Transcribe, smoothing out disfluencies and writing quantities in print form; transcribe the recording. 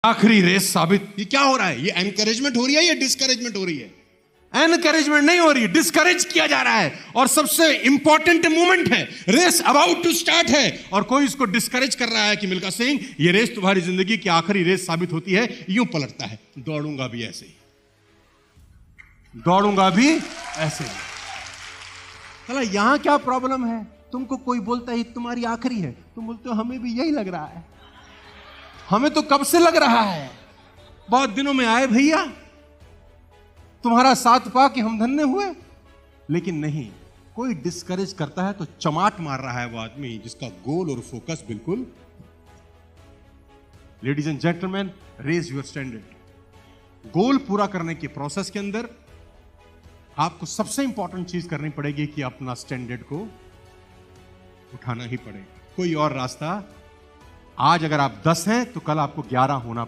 आखिरी रेस साबित। ये क्या हो रहा है? ये एनकरेजमेंट हो रही है या डिस्करेजमेंट हो रही है? एनकरेजमेंट नहीं हो रही, डिस्करेज किया जा रहा है। और सबसे इंपॉर्टेंट मोमेंट है, रेस अबाउट टू स्टार्ट है और कोई इसको डिस्करेज कर रहा है कि मिल्खा सिंह ये रेस तुम्हारी जिंदगी की आखिरी रेस साबित होती है। यूं पलटता है, दौड़ूंगा भी ऐसे ही, दौड़ूंगा भी ऐसे ही। चला, यहां क्या प्रॉब्लम है? तुमको कोई बोलता है तुम्हारी आखिरी है, तुम बोलते हो हमें भी यही लग रहा है, हमें तो कब से लग रहा है, बहुत दिनों में आए भैया, तुम्हारा साथ पा के हम धन्य हुए। लेकिन नहीं, कोई डिस्करेज करता है तो चमाट मार रहा है वो आदमी जिसका गोल और फोकस बिल्कुल। Ladies and gentleman, raise your standard. Goal पूरा करने के प्रोसेस के अंदर आपको सबसे इंपॉर्टेंट चीज करनी पड़ेगी कि अपना स्टैंडर्ड को उठाना ही पड़ेगा। कोई और रास्ता, आज अगर आप 10 हैं तो कल आपको 11 होना